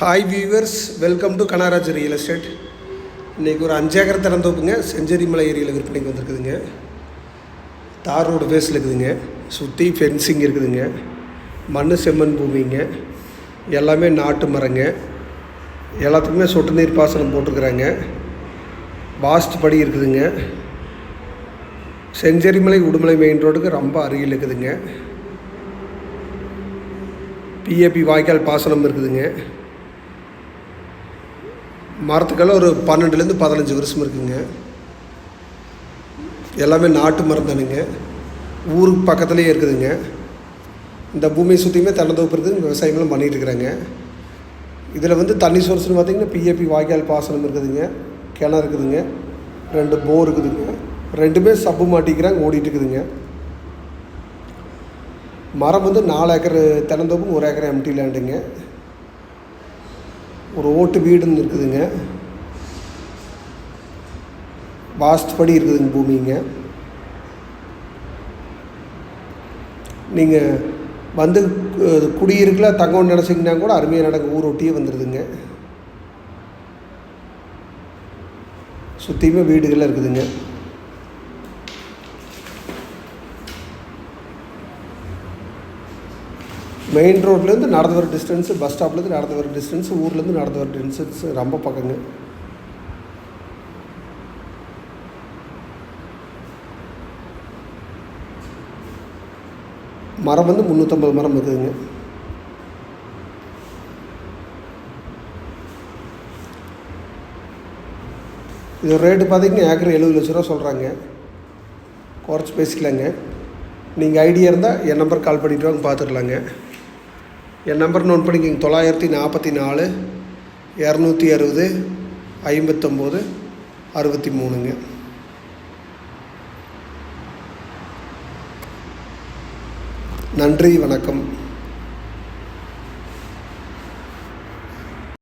Hi viewers, welcome to Kanaraj real estate. இன்றைக்கி ஒரு 5 acre திறந்தோப்புங்க Senjeri மலை ஏரியாவில் விற்பனைக்கு வந்திருக்குதுங்க. தார் ரோடு ஃபேஸில் இருக்குதுங்க. சுற்றி ஃபென்சிங் இருக்குதுங்க. மண் செம்மண் பூமிங்க. எல்லாமே நாட்டு மரங்க. எல்லாத்துக்குமே சொட்டு நீர் பாசனம் போட்டிருக்குறாங்க. வாஸ்து படி இருக்குதுங்க. செஞ்சேரி மலை உடுமலை மெயின் ரோடுக்கு ரொம்ப அருகில் இருக்குதுங்க. பிஏபி வாய்க்கால் பாசனம் இருக்குதுங்க. மரத்துக்கெல்லாம் ஒரு 12லேருந்து 15 வருஷம் இருக்குதுங்க. எல்லாமே நாட்டு மரம் தானுங்க. ஊருக்கு பக்கத்துலேயே இருக்குதுங்க. இந்த பூமியை சுற்றியுமே தென்னந்தோப்பு இருக்குது. விவசாயமெல்லாம் பண்ணிகிட்டு இருக்கிறாங்க. இதில் தண்ணி சோர்ஸ்னு பார்த்திங்கன்னா பிஏபி வாய்க்கால் பாசனம் இருக்குதுங்க. கிணறு இருக்குதுங்க. 2 போர் இருக்குதுங்க. 2மே சப்பு மாட்டிக்கிறாங்க, ஓடிட்டு இருக்குதுங்க. மரம் 4 ஏக்கர் தென்னந்தோப்பும் 1 ஏக்கர் எம்டி லேண்டுங்க. ஒரு ஓட்டு வீடுன்னு இருக்குதுங்க. வாஸ்து படி இருக்குதுங்க பூமிங்க. நீங்கள் குடியிருக்கல தங்கம்னு நினச்சிங்கன்னா கூட அருமையாக நடக்கும். ஊர் ஒட்டியே வந்துடுதுங்க. சுற்றியுமே வீடுகள்லாம் இருக்குதுங்க. மெயின் ரோட்லேருந்து நடந்து வர டிஸ்டன்ஸு, பஸ் ஸ்டாப்லேருந்து நடந்து வர டிஸ்டன்ஸு, ஊர்லேருந்து நடந்து வர டிஸ்டன்ஸு ரொம்ப பக்கங்க. மரம் 350 மரம் இருக்குதுங்க. இது ரேட்டு பார்த்திங்கன்னா ஏக்கர் 70 லட்ச ரூபா சொல்கிறாங்க. குறைச்சி பேசிக்கலாங்க. நீங்கள் ஐடியா இருந்தால் என் நம்பர் கால் பண்ணிவிட்டு வாங்க, பார்த்துக்கலாங்க. என் நம்பர் நோட் பண்ணிக்கிங்க. 944 260 59 63ங்க. நன்றி, வணக்கம்.